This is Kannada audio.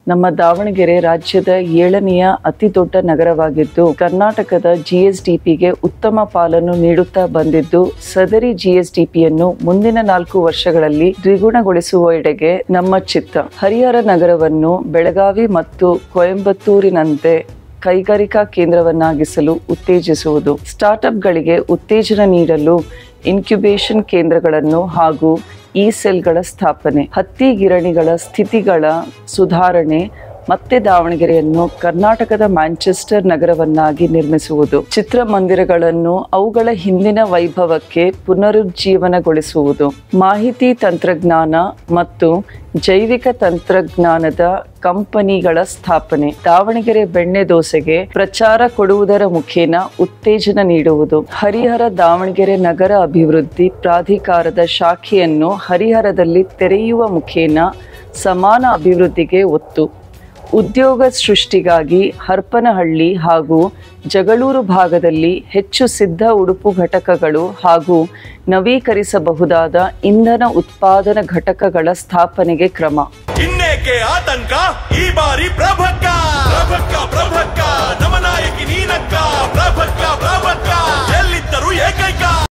ನಮ್ಮ ದಾವಣಗೆರೆ ರಾಜ್ಯದ 7ನೆಯ ಅತಿ ದೊಡ್ಡ ನಗರವಾಗಿದ್ದು ಕರ್ನಾಟಕದ GSDPಗೆ ಉತ್ತಮ ಪಾಲನ್ನು ನೀಡುತ್ತಾ ಬಂದಿದ್ದು ಸದರಿ GSDPಯನ್ನು ಮುಂದಿನ 4 ವರ್ಷಗಳಲ್ಲಿ ದ್ವಿಗುಣಗೊಳಿಸುವೆಡೆಗೆ ನಮ್ಮ ಚಿತ್ತ. ಹರಿಹರ ನಗರವನ್ನು ಬೆಳಗಾವಿ ಮತ್ತು ಕೊಯಂಬತ್ತೂರಿನಂತೆ ಕೈಗಾರಿಕಾ ಕೇಂದ್ರವನ್ನಾಗಿಸಲು ಉತ್ತೇಜಿಸುವುದು, ಸ್ಟಾರ್ಟ್ಅಪ್ಗಳಿಗೆ ಉತ್ತೇಜನ ನೀಡಲು ಇನ್ಕ್ಯುಬೇಷನ್ ಕೇಂದ್ರಗಳನ್ನು ಹಾಗೂ ಸೆಲ್ಗಳ ಸ್ಥಾಪನೆ, ಹತ್ತಿ ಗಿರಣಿಗಳ ಸ್ಥಿತಿಗಳ ಸುಧಾರಣೆ ಮತ್ತೆ ದಾವಣಗೆರೆಯನ್ನು ಕರ್ನಾಟಕದ ಮ್ಯಾಂಚೆಸ್ಟರ್ ನಗರವನ್ನಾಗಿ ನಿರ್ಮಿಸುವುದು, ಚಿತ್ರಮಂದಿರಗಳನ್ನು ಅವುಗಳ ಹಿಂದಿನ ವೈಭವಕ್ಕೆ ಪುನರುಜ್ಜೀವನಗೊಳಿಸುವುದು, ಮಾಹಿತಿ ತಂತ್ರಜ್ಞಾನ ಮತ್ತು ಜೈವಿಕ ತಂತ್ರಜ್ಞಾನದ ಕಂಪನಿಗಳ ಸ್ಥಾಪನೆ, ದಾವಣಗೆರೆ ಬೆಣ್ಣೆ ದೋಸೆಗೆ ಪ್ರಚಾರ ಕೊಡುವುದರ ಮುಖೇನ ಉತ್ತೇಜನ ನೀಡುವುದು, ಹರಿಹರ ದಾವಣಗೆರೆ ನಗರ ಅಭಿವೃದ್ಧಿ ಪ್ರಾಧಿಕಾರದ ಶಾಖೆಯನ್ನು ಹರಿಹರದಲ್ಲಿ ತೆರೆಯುವ ಮುಖೇನ ಸಮಾನ ಅಭಿವೃದ್ಧಿಗೆ ಒತ್ತು, ಉದ್ಯೋಗ ಸೃಷ್ಟಿಗಾಗಿ ಹರಪನಹಳ್ಳಿ ಹಾಗೂ ಜಗಳೂರು ಭಾಗದಲ್ಲಿ ಹೆಚ್ಚು ಸಿದ್ಧ ಉಡುಪು ಘಟಕಗಳು ಹಾಗೂ ನವೀಕರಿಸಬಹುದಾದ ಇಂಧನ ಉತ್ಪಾದನಾ ಘಟಕಗಳ ಸ್ಥಾಪನೆಗೆ ಕ್ರಮ. ಇನ್ನೇಕೆ ಆತಂಕ, ಈ ಬಾರಿ